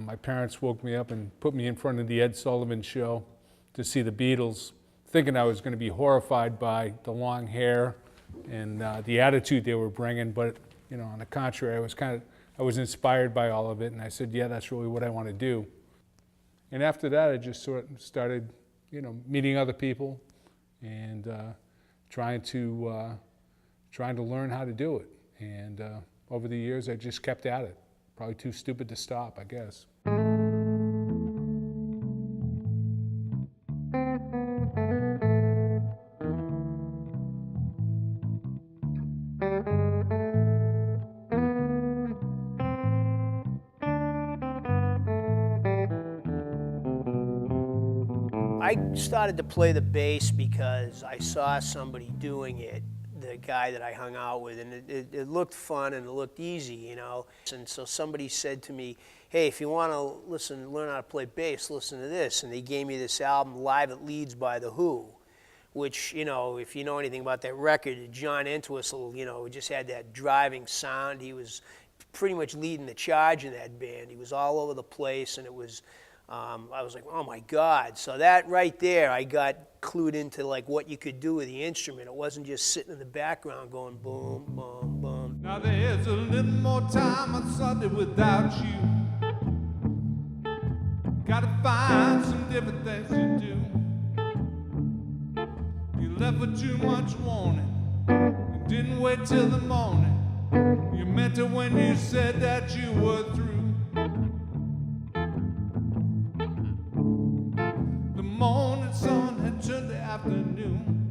My parents woke me up and put me in front of the Ed Sullivan Show to see the Beatles, thinking I was going to be horrified by the long hair and the attitude they were bringing. But on the contrary, I was inspired by all of it, and I said, yeah, that's really what I want to do. And after that, I just sort of started, meeting other people and trying to learn how to do it. And over the years, I just kept at it. Probably too stupid to stop, I guess. I started to play the bass because I saw somebody doing it, the guy that I hung out with, and it looked fun and it looked easy, And so somebody said to me, hey, if you want to learn how to play bass, listen to this. And they gave me this album, Live at Leeds by The Who, which, if you know anything about that record, John Entwistle, just had that driving sound. He was pretty much leading the charge in that band. He was all over the place, and it was... I was like, oh my God. So that right there, I got clued into like what you could do with the instrument. It wasn't just sitting in the background going boom, boom, boom. Now there's a little more time on Sunday without you. Gotta find some different things to do. You left with too much warning. You didn't wait till the morning. You meant it when you said that you were through. Morning sun had turned to afternoon.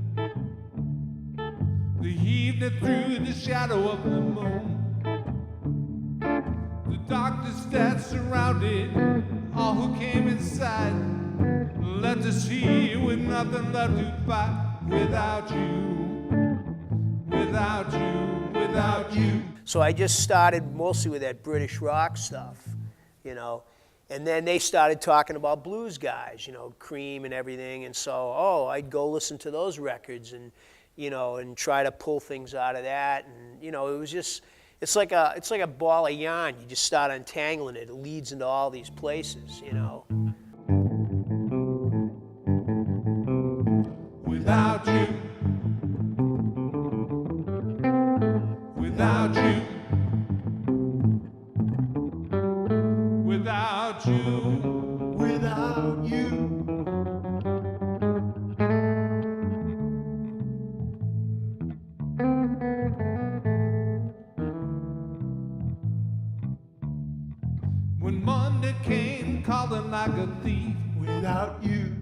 The evening through the shadow of the moon. The darkness that surrounded all who came inside left us here with nothing left to fight. Without you, without you, without you. So I just started mostly with that British rock stuff, And then they started talking about blues guys, Cream and everything. And so, I'd go listen to those records and, and try to pull things out of that. And, it was just, it's like a ball of yarn. You just start untangling it. It leads into all these places, Without you, without you. Without you, without you. When Monday came calling like a thief, without you.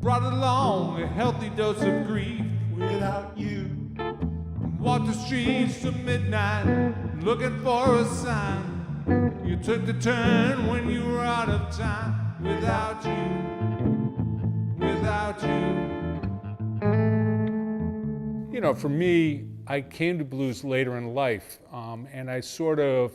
Brought along a healthy dose of grief, without you. Walked the streets to midnight, looking for a sign. You took the turn when you were out of time. Without you, without you. For me, I came to blues later in life, and I sort of,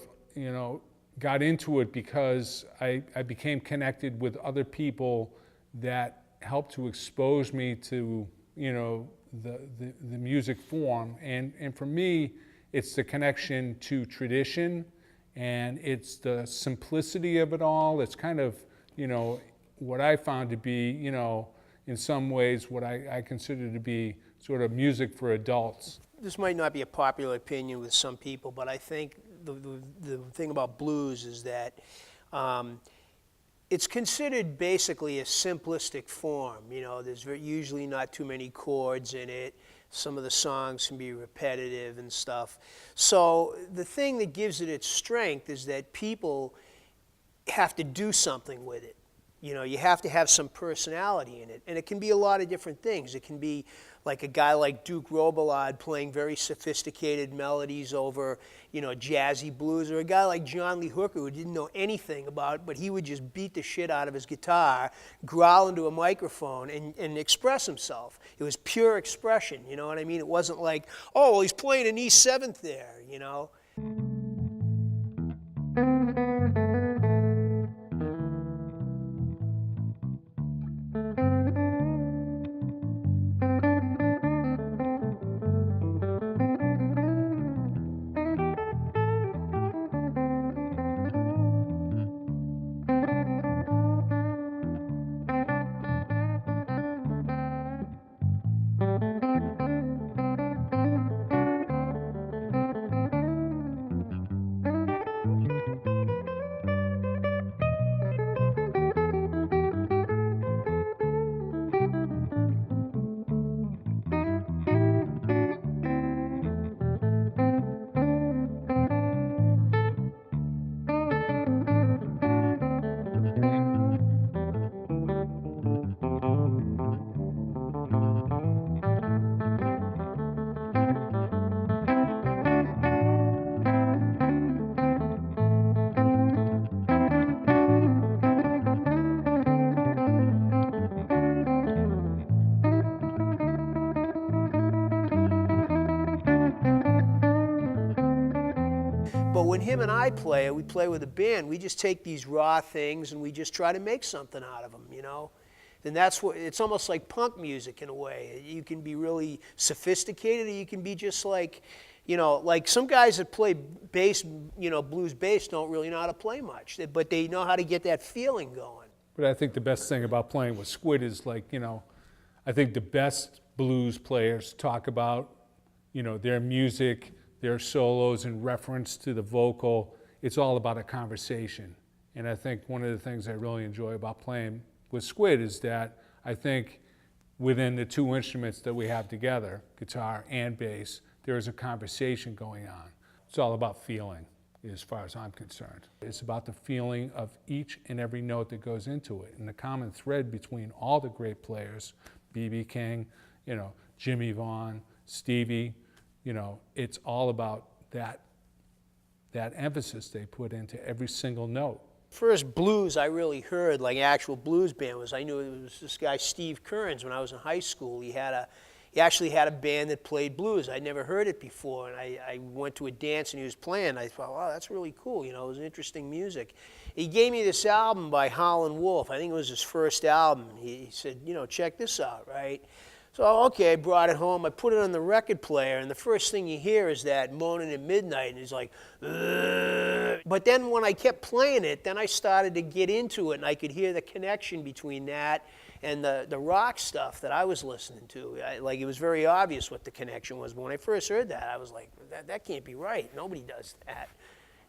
got into it because I became connected with other people that helped to expose me to, the music form. And for me, it's the connection to tradition. And it's the simplicity of it all. It's kind of, what I found to be, in some ways, what I consider to be sort of music for adults. This might not be a popular opinion with some people, but I think the thing about blues is that it's considered basically a simplistic form. There's usually not too many chords in it. Some of the songs can be repetitive and stuff. So the thing that gives it its strength is that people have to do something with it. You have to have some personality in it. And it can be a lot of different things. It can be like a guy like Duke Robillard playing very sophisticated melodies over, jazzy blues, or a guy like John Lee Hooker who didn't know anything about it, but he would just beat the shit out of his guitar, growl into a microphone, and express himself. It was pure expression, you know what I mean? It wasn't like, oh, well, he's playing an E7th there, But when him and I play, we play with a band, we just take these raw things and we just try to make something out of them, you know? And that's what, it's almost like punk music in a way. You can be really sophisticated, or you can be just like, you know, like some guys that play bass, you know, blues bass don't really know how to play much, but they know how to get that feeling going. But I think the best thing about playing with Squid is, like, you know, I think the best blues players talk about, you know, their music, their solos in reference to the vocal. It's all about a conversation. And I think one of the things I really enjoy about playing with Squid is that I think within the two instruments that we have together, guitar and bass, there is a conversation going on. It's all about feeling, as far as I'm concerned. It's about the feeling of each and every note that goes into it. And the common thread between all the great players, B.B. King, you know, Jimmy Vaughan, Stevie, you know, it's all about that emphasis they put into every single note. First blues I really heard, like actual blues band, was I knew it was this guy Steve Kearns. When I was in high school, he actually had a band that played blues. I'd never heard it before, and I went to a dance and he was playing. I thought, wow, that's really cool. You know, it was interesting music. He gave me this album by Howlin' Wolf. I think it was his first album. He said, you know, check this out, right? So, okay, I brought it home. I put it on the record player, and the first thing you hear is that Moaning at Midnight, and he's like, ugh. But then when I kept playing it, then I started to get into it, and I could hear the connection between that and the rock stuff that I was listening to. Like, it was very obvious what the connection was. But when I first heard that, I was like, that can't be right. Nobody does that.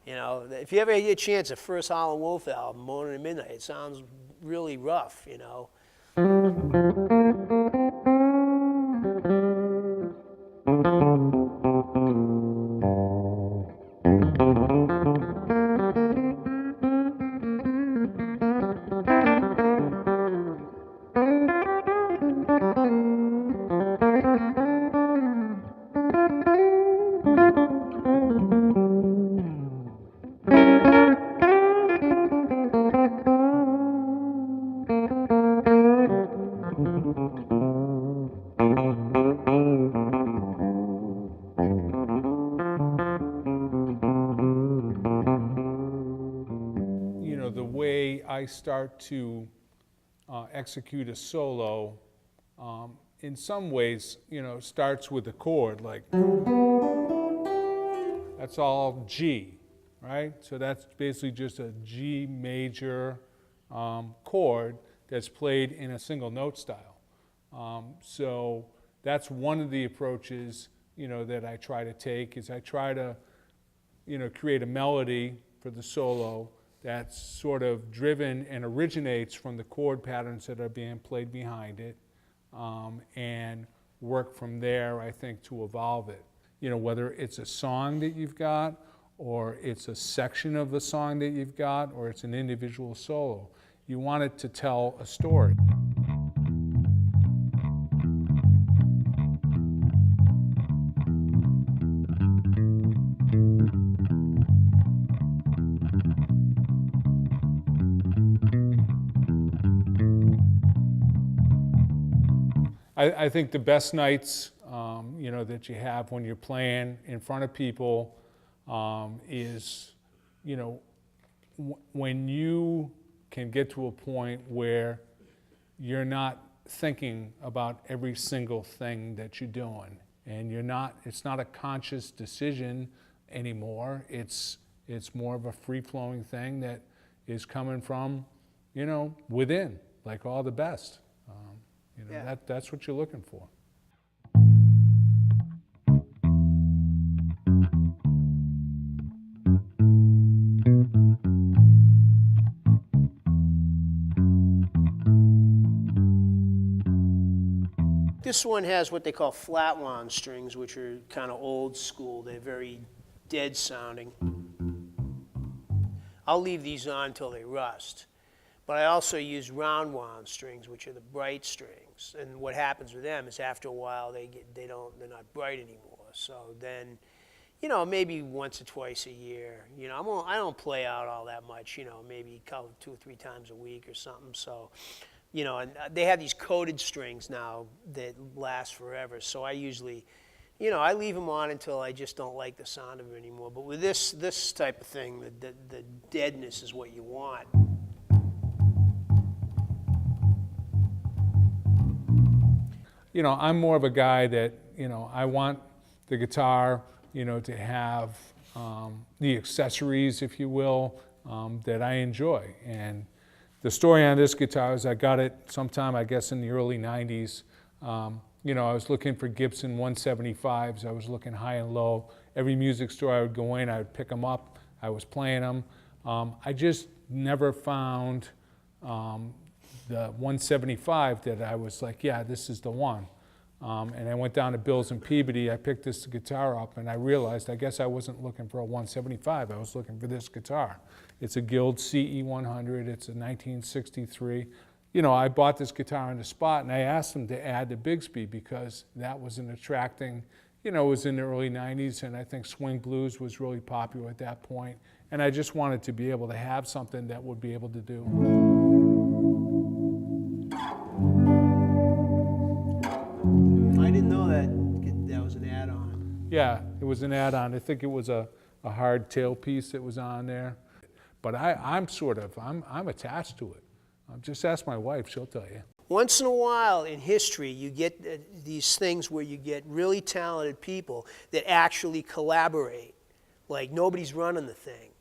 You know, if you ever get a chance, the first Howlin' Wolf album, Moaning at Midnight, it sounds really rough, you know. I start to execute a solo, in some ways, you know, starts with a chord, like, that's all G, right? So that's basically just a G major chord that's played in a single note style. So that's one of the approaches, you know, that I try to take, is I try to, you know, create a melody for the solo that's sort of driven and originates from the chord patterns that are being played behind it, and work from there, I think, to evolve it. You know, whether it's a song that you've got, or it's a section of the song that you've got, or it's an individual solo, you want it to tell a story. I think the best nights, you know, that you have when you're playing in front of people is, you know, when you can get to a point where you're not thinking about every single thing that you're doing, and it's not a conscious decision anymore. It's more of a free-flowing thing that is coming from, you know, within, like all the best. You know, Yeah. that's what you're looking for. This one has what they call flat wound strings, which are kind of old school. They're very dead sounding. I'll leave these on until they rust. But I also use round wound strings, which are the bright strings. And what happens with them is after a while they're not bright anymore. So then, you know, maybe once or twice a year. You know, I don't play out all that much. You know, maybe 2 or 3 times a week or something. So, you know, and they have these coated strings now that last forever. So I usually you know, I leave them on until I just don't like the sound of them anymore. But with this type of thing, the deadness is what you want. You know, I'm more of a guy that, you know, I want the guitar, you know, to have the accessories, if you will, that I enjoy. And the story on this guitar is I got it sometime, I guess, in the early 90s. You know, I was looking for Gibson 175s. I was looking high and low. Every music store I would go in, I would pick them up. I was playing them. I just never found the 175 that I was like, yeah, this is the one. And I went down to Bills and Peabody. I picked this guitar up, and I realized I guess I wasn't looking for a 175. I was looking for this guitar. It's a Guild CE100. It's a 1963. You know, I bought this guitar on the spot, and I asked them to add the Bigsby because that was an attracting, you know, it was in the early 90s, and I think swing blues was really popular at that point. And I just wanted to be able to have something that would be able to do. I didn't know that was an add-on. Yeah, it was an add-on. I think it was a hard tailpiece that was on there. But I'm attached to it. Just ask my wife, she'll tell you. Once in a while in history, you get these things where you get really talented people that actually collaborate. Like nobody's running the thing.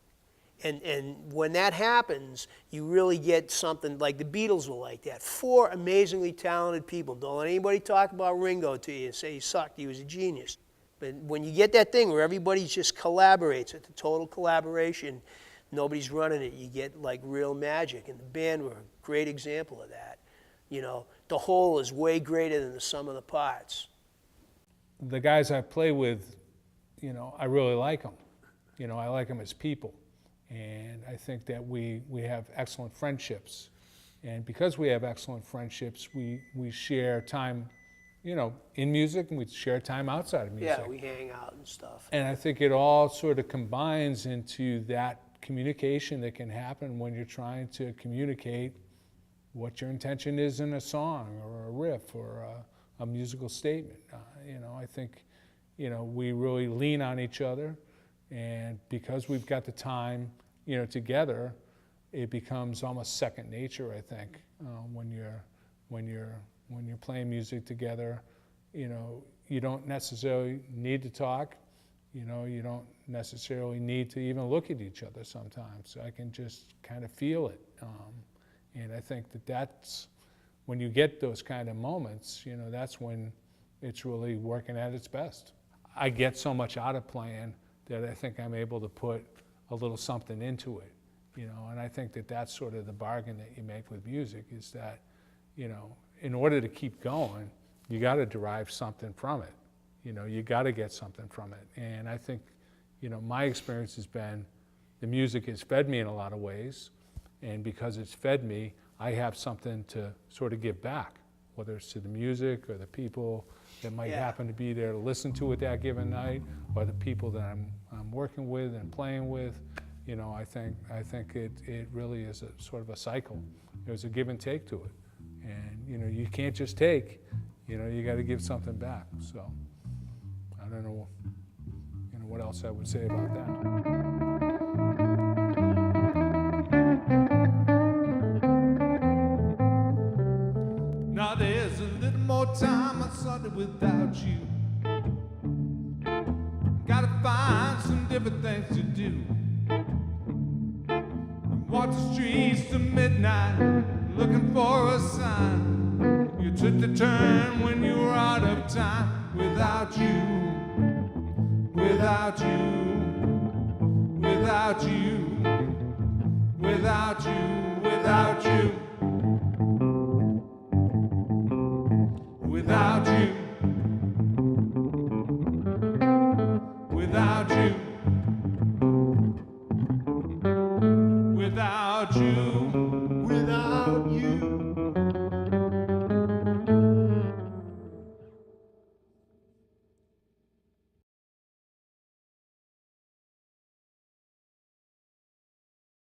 And when that happens, you really get something like the Beatles were like that. 4 amazingly talented people. Don't let anybody talk about Ringo to you and say he sucked, he was a genius. But when you get that thing where everybody just collaborates, it's a total collaboration, nobody's running it, you get like real magic. And the band were a great example of that. You know, the whole is way greater than the sum of the parts. The guys I play with, you know, I really like them. You know, I like them as people. And I think that we have excellent friendships. And because we have excellent friendships, we share time, you know, in music, and we share time outside of music. Yeah, we hang out and stuff. And I think it all sort of combines into that communication that can happen when you're trying to communicate what your intention is in a song or a riff or a musical statement. You know, I think, you know, we really lean on each other. And because we've got the time, you know, together, it becomes almost second nature, I think, when you're playing music together. You know, you don't necessarily need to talk. You know, you don't necessarily need to even look at each other sometimes. I can just kind of feel it. And I think that's when you get those kind of moments, you know, that's when it's really working at its best. I get so much out of playing that I think I'm able to put a little something into it, you know, and I think that that's sort of the bargain that you make with music is that, you know, in order to keep going, you got to derive something from it. You know, you got to get something from it. And I think, you know, my experience has been the music has fed me in a lot of ways, and because it's fed me, I have something to sort of give back, whether it's to the music or the people that might happen to be there to listen to it that given night, or the people that I'm working with and playing with. You know, I think it really is a sort of a cycle. There's a give and take to it. And, you know, you can't just take, you know, you got to give something back. So I don't know, you know, what else I would say about that. Now there's a little more time on Sunday without you. Gotta find some different things to do. Walk the streets till midnight, looking for a sign. You took the turn when you were out of time. Without you, without you, without you, without you, without you. Without you, without you, without you, without you.